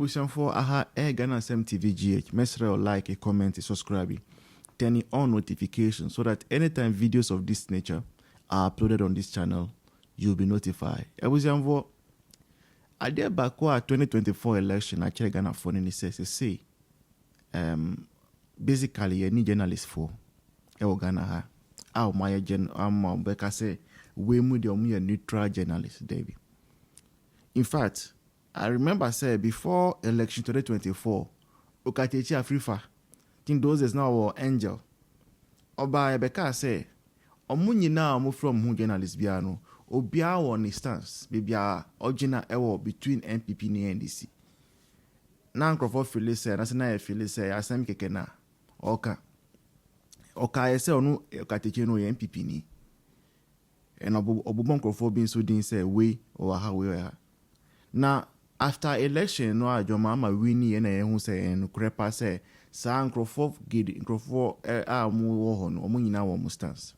Ebusian for aha Ghana SMTVGH. Mesra like, a comment, a subscribe, turning on notifications so that anytime videos of this nature are uploaded on this channel, you'll be notified. Ebusian for I did back 2024 election. I check Ghana phone and it says say basically any journalist for Ghana ha. Our my Becca say we move the neutral journalist, David. In fact, I remember say before election 2024, Okatechi Afrifa, think those is now our angel. Oba Becca say, Omunyi na omu from who journalist biano, Obia on the stance, bibia original error between NPP and NDC. Now Crawford Philly say, National Philly say, Asem Kekena, Oka say onu Okatechi no NPP ni. And Obubon Crawford being so din say we or how we are. Now, after election, no, Jomama Winnie and who say and Crepa say, San Crawford Gid Crawford Muhon, or Munina or Mustans.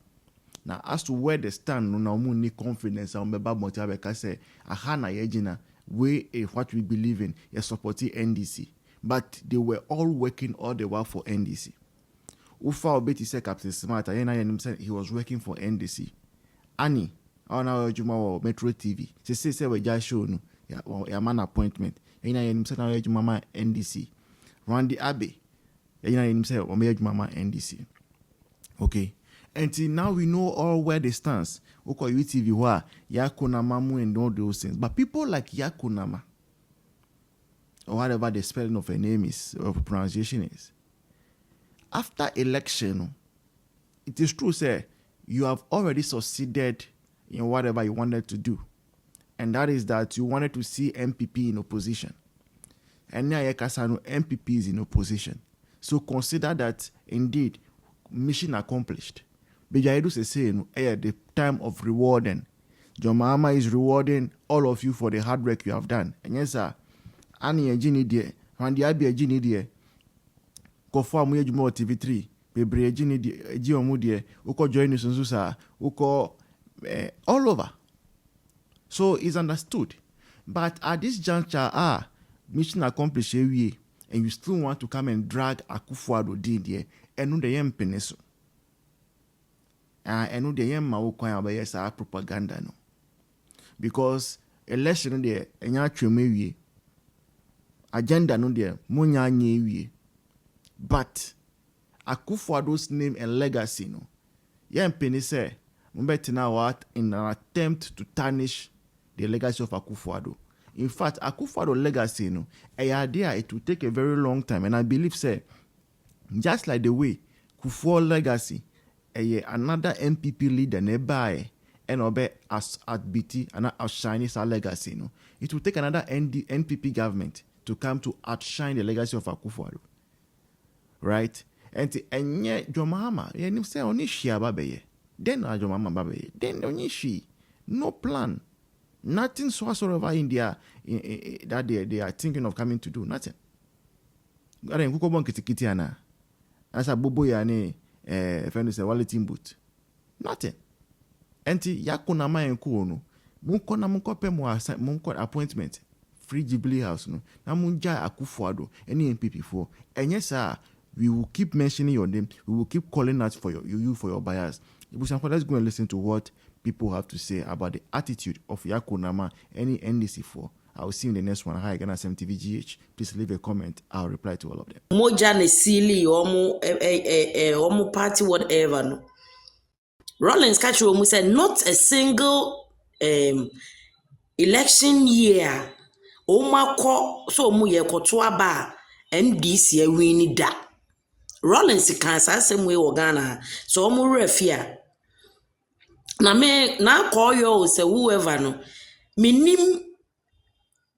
Now, as to where they stand, no muni confidence on Beba Motabeka say, Ahana Yejina, way what we believe in, is supporting NDC. But they were all working all the while for NDC. Ufa Obeti said Captain Smart, and said he was working for NDC. Annie, on our Juma Metro TV, she said, we just show no. Ya man appointment. Ina yenimse na yeju mama NDC. Randy Abbey. Ina yenimse o yeju mama NDC. Okay. Until now we know all where they stands. Oko UTV wa Yaa Konama mu and all those things. But people like Yaa Konama, or whatever the spelling of her name is or pronunciation is, after election, it is true, say you have already succeeded in whatever you wanted to do. And that is that you wanted to see NPP in opposition. And now NPP is in opposition. So consider that indeed mission accomplished. Bijaidu say at the time of rewarding, John Mahama is rewarding all of you for the hard work you have done. And yes, sir, Annie a genie dear, Randy Abbey a genie dear, Kofa Muyejumo TV3, Bebre a genie dear, Giomu dear, Uko join us Susa, Uko all over. So it's understood. But at this juncture, mission accomplished, and you still want to come and drag Akufo Addo there, and no the yem peneso. And no the yem mawo propaganda no. Because election there, and ya chwemewie. Agenda no there, munya nyewie. But Akufo Addo's name and legacy no. Yem penese, mbetina what in an attempt to tarnish the legacy of Akufo Addo. In fact, Akufo Addo legacy, it will take a very long time. And I believe, say, just like the way Kufuor legacy, another NPP leader nearby, and obey as at BT and outshine his legacy, it will take another NPP government to come to outshine the legacy of Akufo Addo. Right? And yet, Jomahama, you say, only she ababe. Then Jomahama babe. Then only she. No plan. Nothing whatsoever in their that they are thinking of coming to do. Nothing. Garen kuko bon kitikiti ana. Asa bobo ya ne friend say wallet boot. Nothing. Enti Yaa Konama enko no. Munko na munko pe munko appointment. Free Jubilee House no. Na munja Akufo Addo any NPP for. And yes sir, we will keep mentioning your name. We will keep calling out for you for your bias. Let's go and listen to what people have to say about the attitude of Yaa Konama, any NDC for. I will see you in the next one. Hi, Ghana SMTVGH. Please leave a comment. I'll reply to all of them. Moja ne silly omu party whatever no. Rollins catch you said not a single election year. Oma ko so mu ye kotoa ba MDC e win da. Rollins kan sa same way Ghana. So omu refia. Na me na call you say whoever no minim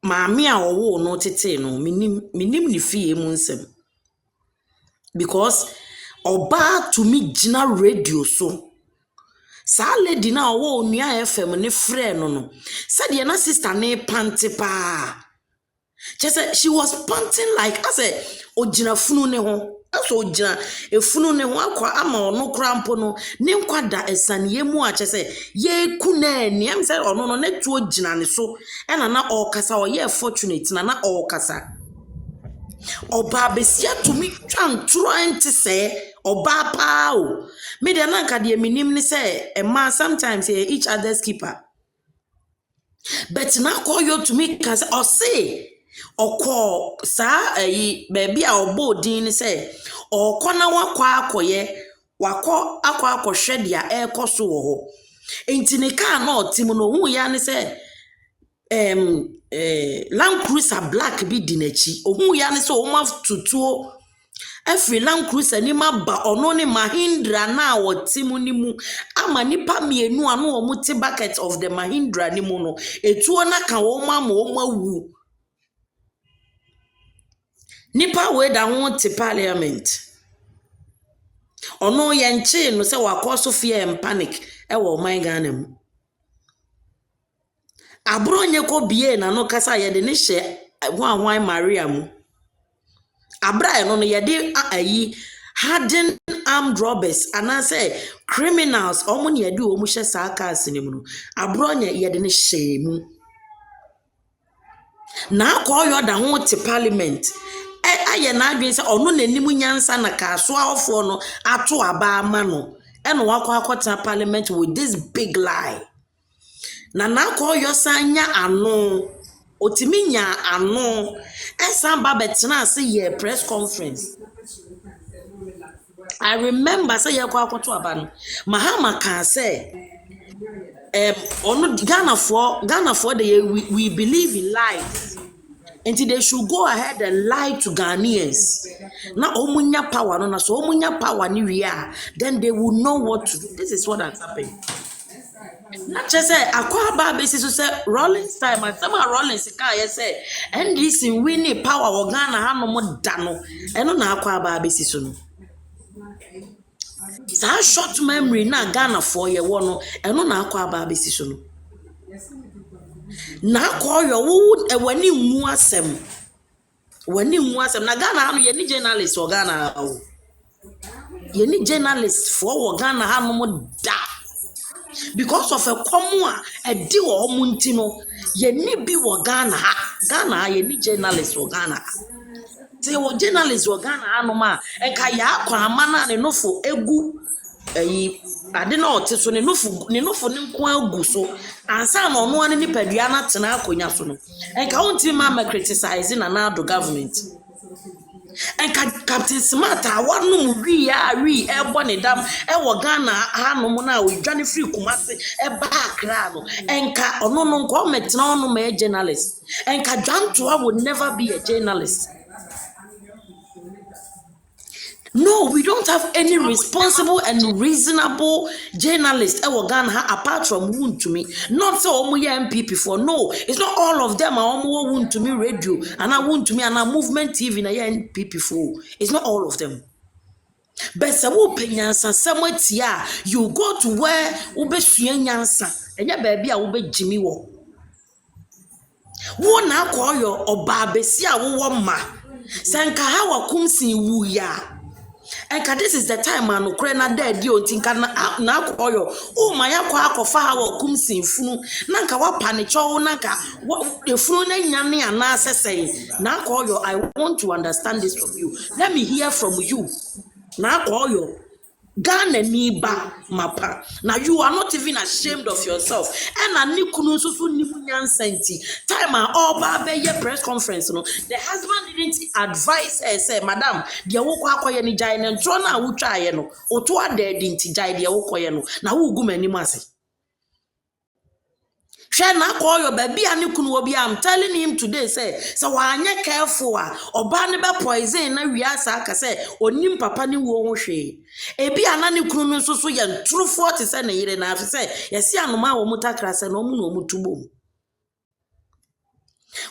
maami a owo no tete no minim ni fie mu nsem because oba to me gina radio so sa lady na owo nua FM ne frɛ no said ye na sister ne pante pa she was panting like I said ogina funu ne ho aso ogina efunu ne ho akwa ama ono krampo no ne nkwada esane mu a kyese ye ku na ani am say ono no na tu ogina ne so ena na okasa o ye fortunate na okasa Oba besia to me trying to say oba pao. Me de nanka de minim ni say a man sometimes each other's keeper. But now call you to me cause or say or call sa baby a obo din say or kwana wakwa akoye wako akwa akohwe dia e koso wo ho. Enti ne ka na otim no hu ya ni say Land Cruiser black bi di n'echi ohun ya ni so o ma tutuo every Land Cruiser ni ma ba ono ni Mahindra na wotimu ni mu ama nipa mienu anu o muti bucket of the Mahindra ni mu no etuo na ka wo ma wu nipa we da ho ti parliament ono ye nche no se wakoso fear and panic e wo man Ghana mu abronye ko bie na no kasa ye de ne hye hwan Maria mu abra no no ye de ayi hardened armed robbers and I say criminals omo ne ye de omo hye sa cars ni mu no abronye ye de ne hye mu na ko yo da ho te parliament aye na adwen se ono nanim nyansa na kaso afo no ato aba ama no e no wakọ parliament with this big lie. Na ko yo sanya ano otimi nya ano esa ba betena ase ye press conference. I remember say ye kwakoto aba no Mahama can say ono Ghana for we believe in lies. And they should go ahead and lie to Ghanaians. Now omunya power no na so omunya power ni we are then they will know what to do. This is what has happened. Not just say akwa ba basis to say Rollins time and some Rollins can you say and this in winning power o Ghana ha no mo da no eno na akwa ba basis no sa short memory na Ghana for ye wo no eno na akwa ba basis no na ko yo wo wani nwu asem na Ghana ha no ye ni journalist o Ghana o ye ni journalist for wo Ghana ha no mo da because of a common a deal or muntino, ye ni be wo Ghana, ye ni journalist or Ghana. Say what journalists or Ghana anoma, and kaya kwanamana ne no for egu. I didn't know to so no for nimqua guso, and some on one any pediana tana konyasono, and county mamma criticizing another government. And Captain Smart, I want no re ebony dam, e Ghana, Hanomona, with Johnny Free Kumasi, a background, and no comment, no me journalist, and Kajantua would never be a journalist. No, we don't have any responsible and reasonable journalists Ghana apart from wound to me. Not so NPP for no, it's not all of them are wound to me radio and I wound to me and a movement TV na NPP for. It's not all of them. But somewhere you go to where ube nyansa and your baby a ube Jimmy wo. Wo na call your obabesia wo ma. Sanka hawa kumsi wu ya. And this is the time man Ukraine dead you think na koyo oh my akwa ha wa kumsin funu nanka wa panicho nanka the funu na nyane ana sesey na koyo. I want to understand this from you. Let me hear from you. Na koyo Ghana ni ba mapa. Now you are not even ashamed of yourself. And a new kunu susu ni munyansenti. Time all ba be press conference no. The husband didn't advise her say, Madam, dia wo kwa akoye ni jai na ntro na wo twa ye no. Oto ade di nti jai dia wo koye no. Na wo gu manim ase. Na call your baby and you couldn't I'm telling him today, say, so I ain't careful or banaba poison na riasa say or nim papa ni won she. E be anani kunu so yan true 40 say na yire na say yes ya no ma wo mutakra say no mu no mutubo.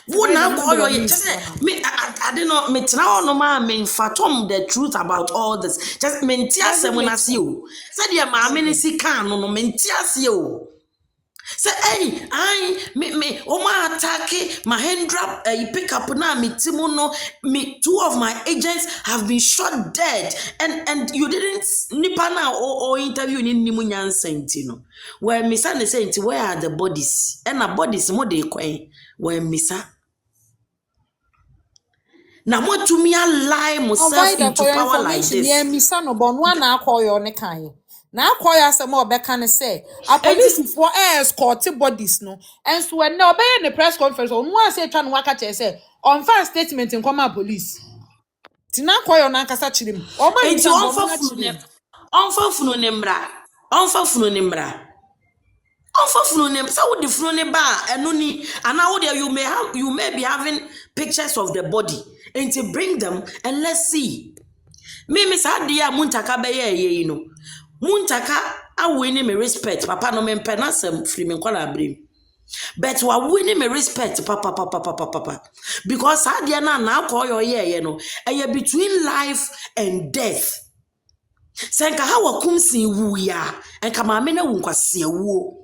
Wo na call your just me I didn't know me tna no ma me fathom the truth about all this. Just me ntia se when I see you. Say dia ma me ni sika no me ntia se you. Say, hey, me, Oma attack Mahendra, you pick up now, me Timono, me, 2 of my agents have been shot dead, and you didn't nipana or interview in Nimunyan Sentino. Where Missa is saying, where are the bodies? And the bodies, more they coin, where Missa. Na mwatumi lie myself into power like this. Yeah, mi son no bon one na call your neck. Na call ya some more bekan say a And this police for escort bodies no. And so when no be in the press conference on one say twan waka say on first statement in command police. Tina call your na kasa chirim. O ma and ni to san bon na chirim. onfa funu ne mbra. Onfa funu ne mbra. Onfa funu ne sa wo de funu ne ba eno ni and now there you may be having pictures of the body and to bring them and let's see. Me sa dia muntaka be ye no. Muntaka awe me respect papa no me mpena sem free me kwala abrim. But wa winning me respect papa because I dia na call your ye no eye between life and death. Senka how kumsi wu ya enka ma me na wu nkwase wu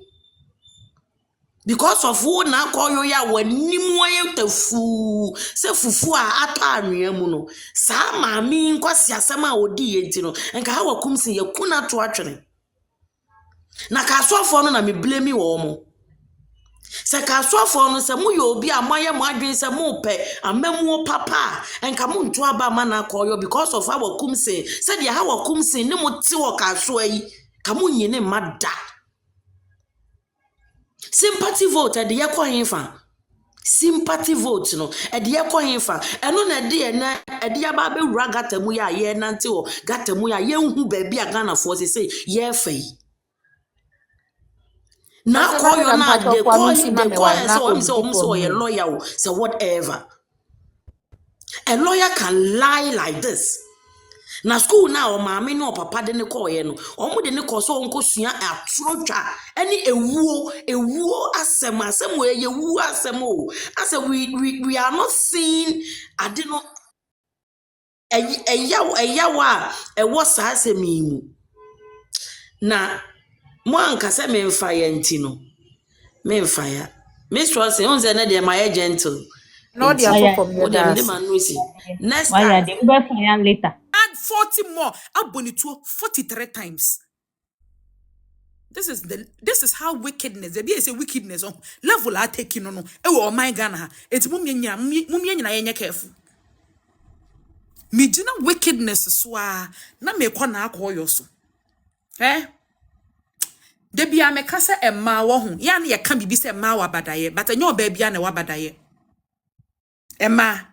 because of who na call you ya wanim waye tafu se fufu a ata anwea mu no sa ma me nkwase asem a odi ye nti no enka how kumsi ye kuna to atwene na ka so no na me blame wo mo se ka so no se mu ye obi a moye mo adwen se mu pe amamu papa enka mu nto aba ma na call you because of how kumsi se dia how kumsi ne mo ti wo ka so yi ka mu nyine mada sympathy vote e de yakọ sympathy vote no e de yakọ hinfa eno na de na e de aba be wura gatamu ya ye nante o gatamu ya ye hu ba bi agana fo se ye fai na call you na de call so ye lawyer o so whatever a lawyer can lie like this. Na school na o maame no papa de ne call ye no omo de ne call so onko sua atrotwa eni ewuo asem we ye wu asem o as we are not seeing ade no eyawa e wo sa asem imu na mo anka se me mfa ye nti no me mfa ya me sure say on ze na de my gentle No dia from your dem man no see next time Why are they later? add 40 more abonito 43 times. This is how wickedness. There is a wickedness on level are taking no. Oh my Ghana. It's mumia nyina careful. Me jina wickedness swa na me kwa na akoyo so. Eh? De bia me kasa emma wo ho. Ya na ye ka bibi se emma wa badaye, but enyo ba bia na wa badaye. Emma,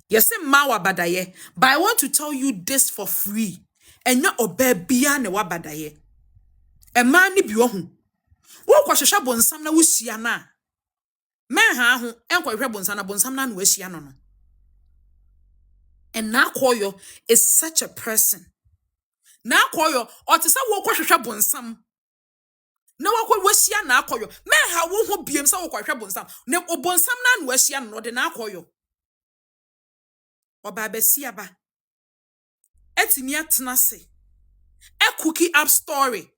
yes emma wa badaye, but I want to tell you this for free. Enyo oba bia na wa badaye. Emma ni bi wo ho. Wo kwahwehwe bonsam na wusia na. Men ha ho enkwahwehwe bonsam na bonsam na wusia no no. And Nakoyo is such a person. Nakoyo, or to say, what question bonsam. No, I could wish ya Nakoyo. Men ha won't be himself question bonsam. No, bonsam nan weshian no the Nakoyo. Or babesiaba. Etimia tnase. A cookie up story.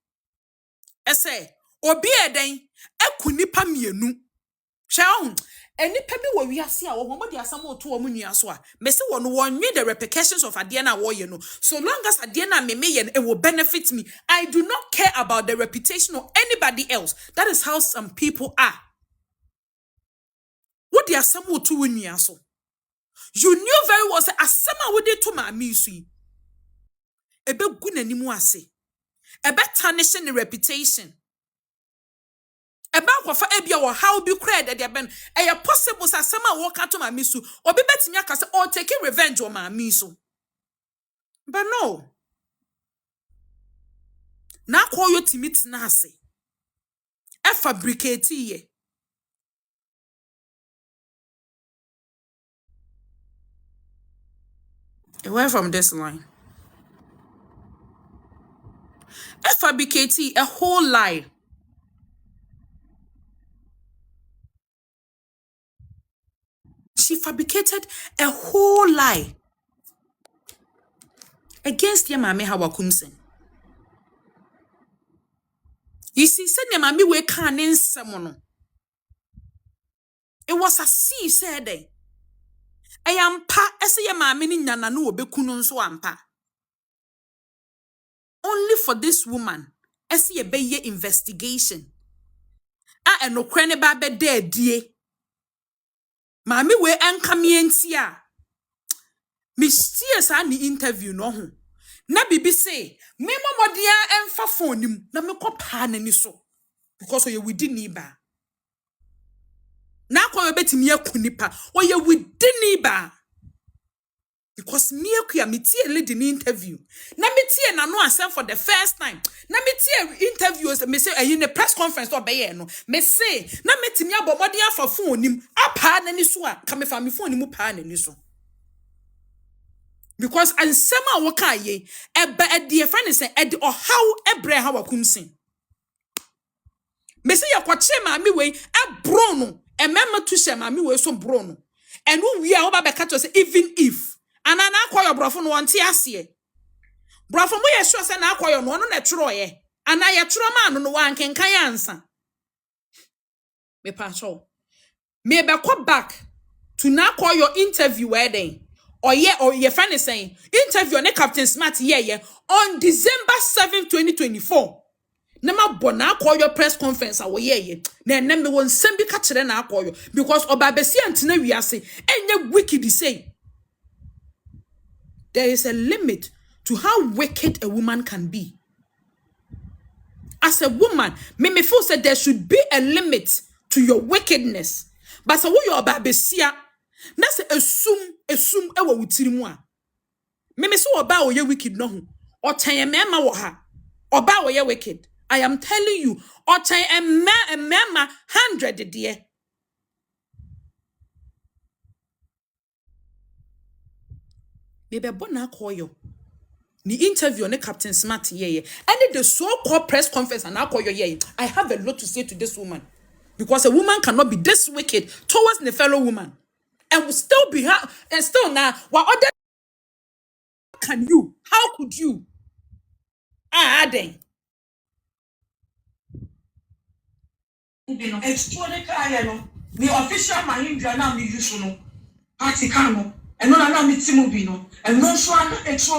Say, or be a day, a kunipa mienu. Shaun. Any pebi wo wiase a wo mo de asamo to wo munua so a me se wo no won the repercussions of ade na wo ye no so long as ade na me ye it will benefit me. I do not care about the reputation of anybody else. That is how some people are. What de asamo to wo nua so, you knew very well say asama wo de to ma mi so yi ebe gu nanimu ase ebe tarnishing the reputation. About what for ebia or how be cred at their ben a possible sama walk out to my misu or be betting yakas or taking revenge on my misu. But no. Now call you to meet nasi. A fabricate ye. Away from this line. A fabricate a whole lie. She fabricated a whole lie against your mame Hawakumsen. You see, send your mammy we can't in someone. It was a sea said. I am pa as your mammy in Yananu Bekunun so ampa. Only for this woman, as ye be ye investigation. And no crane babe dead, dear. Mammy we enkamyentia. Mistie sa ni interview no ho. Na bibi say, me momodia emfa phone nim na me kopa na ni so because oye within ni ba. Na kwa betimi akunipa oye within ba. Because me akuya metie lady ni interview. Na metie na no asem for the first time. Na metie interviews me say in a press conference or be no. Me say na metimi abomodia fa phone nim apa na ni so a ka me fa me phone nim pa na ni so. Because ansema waka ye eba edi friend say edi or how ebre ha wakumsin. Me say yakwache ma mi we e brono e mema tu she ma mi we so brono. And we are over to say even if anana akwa your brofo no wonte ase. Brofo mo ye sure say na akwa your no na tro ye. Ana ye tro ma no wankenkan ansa. Me pa so. Me be go back to na akwa your interview wedding. Or your friend is saying, interview on Captain Smart on December 7th, 2024. Nema bona call your press conference awo ye. Then me won sembi ka kire na call you because obabesi antina wiase enye wicked say. There is a limit to how wicked a woman can be. As a woman, me feel said there should be a limit to your wickedness. But so your obabesia na se esum ewo wutirimu a me so oba wo ye wicked no ho otan mema wo ha oba wo ye wicked. I am telling you otan mema 100 de me be bona akoyo ni interview on Captain Smart and the so-called press conference and akoyo I have a lot to say to this woman because a woman cannot be this wicked towards the fellow woman. And will still be her, and still now, what other can you? How could you? Then. It's the official Mahindra now me use no party cano and no na me timubi no and no so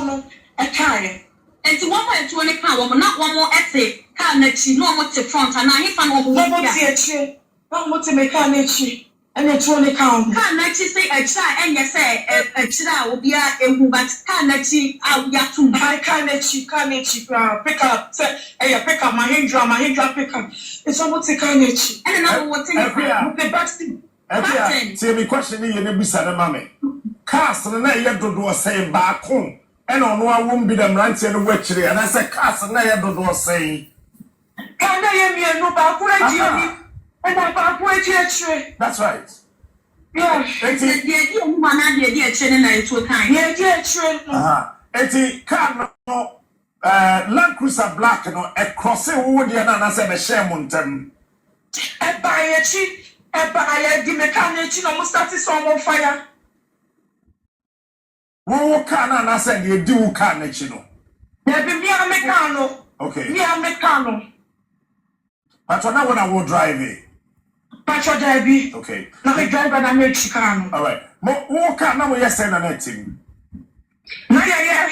no e kare and the one point 20 car woman not one more ete car na chi no mo te front and I fan wo mo tie no mo te me car na chi and it's only count. Can I say a child and you say a child will be a who but can I see out yatum? I can't pick up, say, pick up my hand pick up. It's almost a carnage. And another one thing, the best thing. Say, me questioning you, never said a mammy. Cast and I had to do a say back home. And on one won't be them ranting and witchery. And I said, Cast and I had to do a say. Can I hear me and no back? And I that's right. Yeah. The woman had the idea training to a time. Yeah, training. Car no Land Cruiser Black no a crossing wood and I said a shame on them. A buy a cheap, a buy the mechanic almost started some on fire. Who can I said you do carnage, you know? There be me a mechano. Okay. Me a mechano. But now when I will drive it. Pacho Debbie. Okay. Now we drive and I make Chicano. All right. What can now we send an team? No, yeah,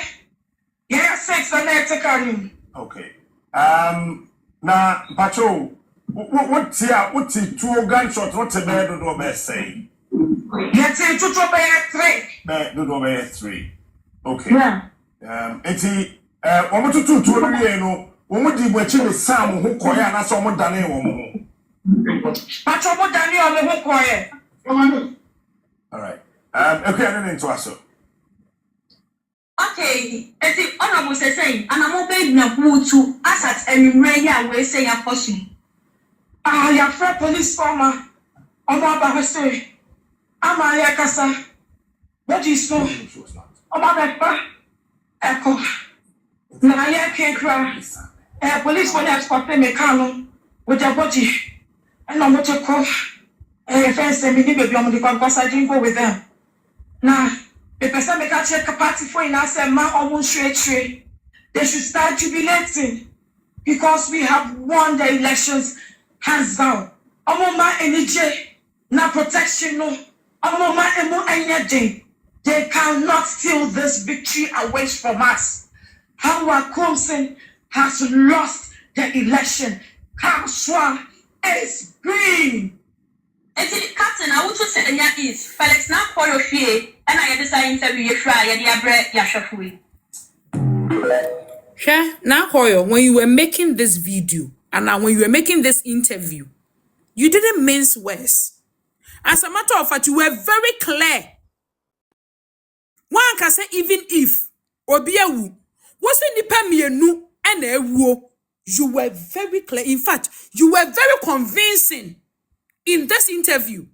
6 and 8 carrying. Okay. Now, Pacho, what's here? What's it? 2 gunshots, what's a bed or best say? Let's say 2 3. Bed or 3. Okay. Yeah. It's one to 2 no. When we did what you Sam who call and I saw more than anyone. Pacho mo dani o me ho quiet. All right. Okay, I don't into us. Okay, it's honorable saying, and I'm obeying na to assets and area we say a person. Your friend police former. Oma Bahase. Ama ya kasa. What is so? Oma Bepa. Echo. Na ya kekra. Police when export me kanu with your body. And I'm not a call. First, me baby, I'm because I didn't go with them. Now, the person make a check a party for in us and man almost straight. They should start jubilating because we have won the elections hands down. My energy, na protection, no. My energy. They cannot steal this victory away from us. How Thompson has lost the election. Kamswa is green. Eti captain, I want to say the is Felix na koyo fie, and I decide interview you try ya dia bre ya shafui. Now, Koyo, when you were making this video and now when you were making this interview, you didn't mince words. As a matter of fact, you were very clear. One can say even if Obiawu wasn't nipa mienu and ewo, you were very clear. In fact, you were very convincing in this interview.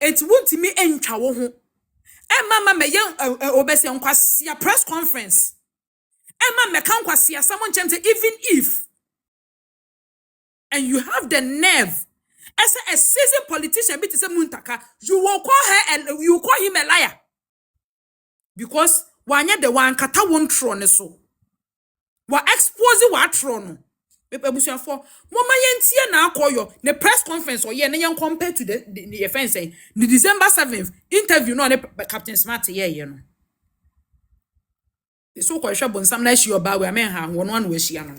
It won't me entwa wo ho. E mama me yen obese nkwasia press conference. Emma Mekankwasi, someone chante, even if, and you have the nerve, as a seasoned politician, bit is a muntaka, you will call her and you call him a liar. Because one the one kata won't throne so. What expose what throne? People for Mama Yentia now call you the press conference or yen compared to the offense the December 7th interview, no Captain Smart, you know. The so called shop on some nice you about where men have one way she ano.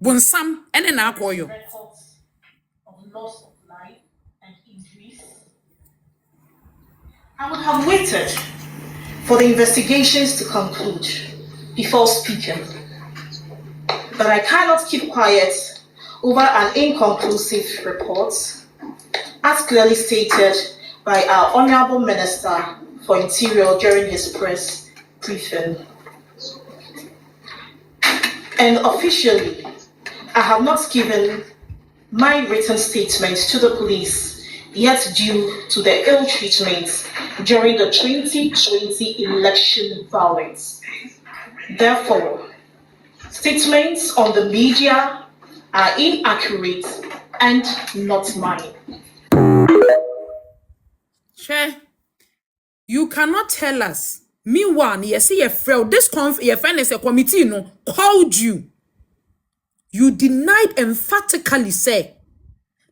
Bonsam and then I call you. Records of loss of life and injuries. I would have waited for the investigations to conclude before speaking. But I cannot keep quiet over an inconclusive report, as clearly stated by our Honorable Minister for Interior during his press briefing. And officially, I have not given my written statement to the police, yet due to the ill treatment during the 2020 election violence. Therefore, statements on the media are inaccurate and not mine. Sure. You cannot tell us. Meanwhile, you see your friend, your friend is a committee, no, called you. You denied emphatically, say,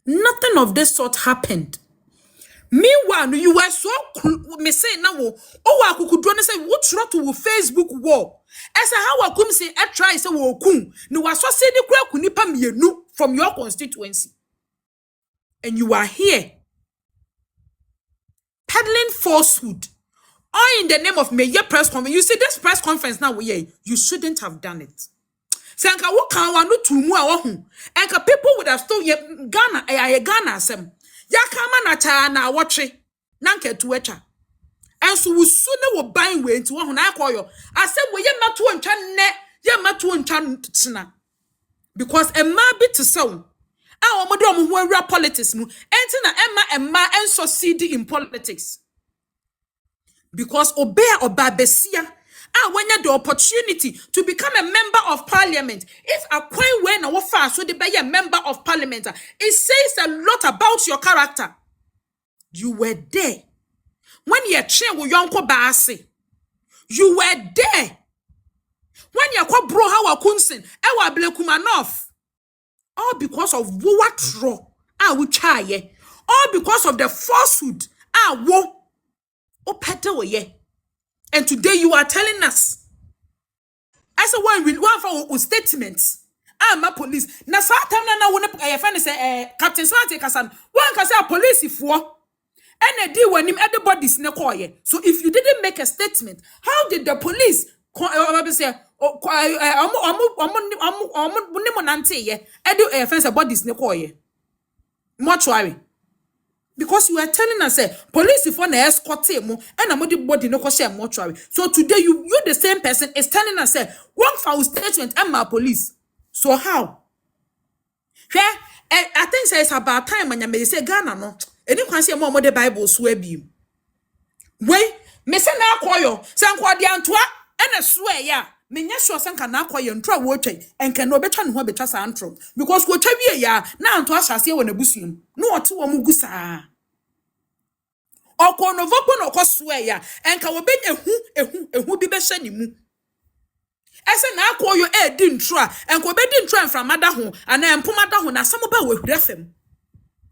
nothing of this sort happened. Meanwhile, you were so me say now, oh, I could do say what trot to Facebook wall. As how I come say I try say wo kun. No was so say the kura kunipa mienu from your constituency. And you are here peddling falsehood. All in the name of Mayor press conference. You see this press conference now, you shouldn't have done it. Sanka wo kan wa no tumu a wo hu. Enka people would have told Ghana Ghana asem. Ya kama na cha na watwe. Na nka tu etwa. Enso wo su ne wo ban we nti wo hu na akoyo. Asem we ye mato ntwa ne, ye mato ntwa tsena. Because a ma bit to so. Ah omo de omo hu awura politics mu. Enti na emma enso CD in politics. Because oba besia when you had the opportunity to become a member of parliament, if a coin when a fast so they be a member of parliament, it says a lot about your character. You were there when you chair with Yonko Baasi. You were there when you called bro how kunsin ewa blekumanov. All because of what raw we try, all because of the falsehood wo ye. And today you are telling us. As a one for statements. My police. Na sa time na wona friend say Captain Swati Kasan. One can say a police for and they when him everybody's ne koye. So if you didn't make a statement, how did the police say bodies ne koye? Mortuary. Because you are telling us, police for na escort mo, and amodi body no share mortuary. So today you the same person is telling us, one foul statement and my police. So how? I think it's about time when you may say Ghana no. Any can say more the Bible swear be. Wait, me say na koyo, sanko di antwa, and a swear ya. Me nya sure sanka na koyo ntwa wo twa, and can no betwa ne ho betwa sa antro. Because ko twa wie ya, na antwa asase wo na busuam. No ote wo mu gusa. Oko no vokpo no ko swear ya, and ka wo be ehu bi be hye ni mu. Ese na akoyo di ntro and ko be di ntro from mother ho, and empomada ho na some ba we hurefem.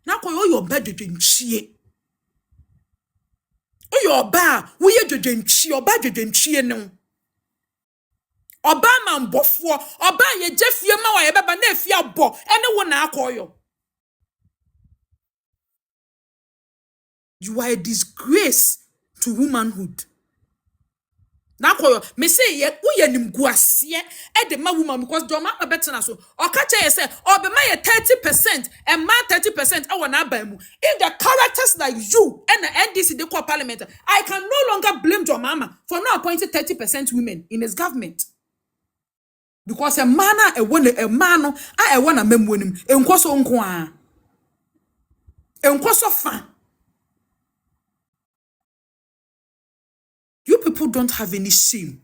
Na akoyo yo ba dwedwenchie. Oyo ba wo ye dwedwenchie, oba dwedwenchie no. Oba man bofo, oba ye jefie ma wa ye beba na afia bo, ene wo na akoyo. You are a disgrace to womanhood. Now, me say ye uye nimguasie e de ma woman because do ma better na so. O ka che say o be ma ye 30% and ma 30% e wona ba mu. If the characters like you and the NDC they call parliament, I can no longer blame your mama for not appointing 30% women in his government. Because a man a man a want a memwonim enko so nko a enko so fa. You people don't have any shame.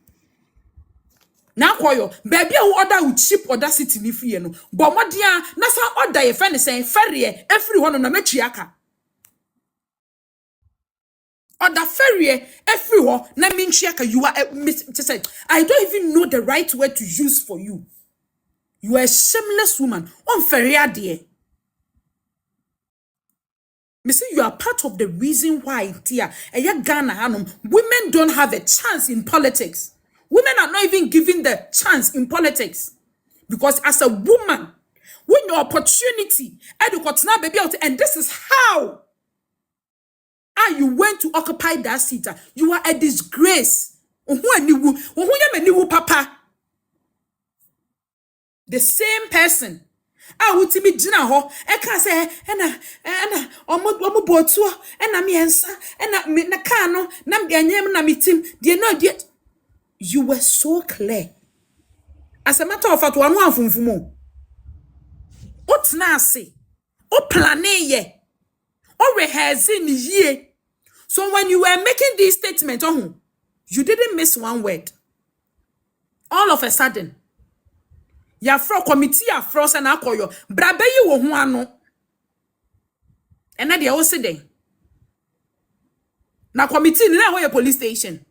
Now koyo baby a order with cheap audacity ni free no but modia na sa order ye friend saying ferry every one na metuaka order ferry every one na mentuaka. You are I don't even know the right word to use for you. You are a shameless woman on ferry there. Me say you are part of the reason why tia Ghana hanum women don't have a chance in politics. Women are not even given the chance in politics. Because as a woman, when your opportunity, and this is how you went to occupy that seat, you are a disgrace. Papa. The same person. I would be Jina ho, I can say, and omo botu, and I'm yensa, and I'm nakano, nam ganyam namitim, dear no, yet you were so clear. As a matter of fact, one funfumo. What nasi? O plane ye? O rehearsing ye? So when you were making these statements, you didn't miss one word. All of a sudden, your fro committee are frozen and akoyo. Brabe you wo ho ano. And na dia wo se den. Na committee ni na ho police station.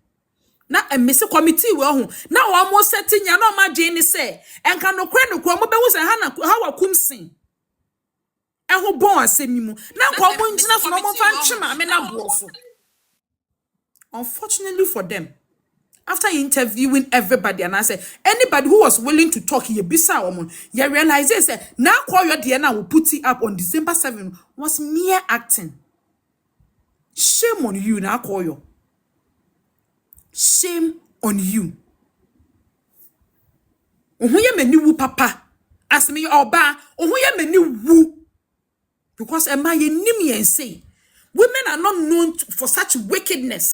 Na emisi committee we ho. Na wo almost setting ya no ma dwen ni say. Enka no kra no kra mo be wo se ha wakum sin. Eho bon asemi mu. Na kwa mo ngina so no mo fa ntwema me na boofo. Unfortunately for them, after interviewing everybody and I said anybody who was willing to talk ye bisa woman, you realize say now call your DNA will put it up on December 7 was mere acting. Shame on you now call you. Shame on you. Ohuye meni wu papa. As me oba, ohuye meni wu. Because ema ye nim ye say women are not known for such wickedness.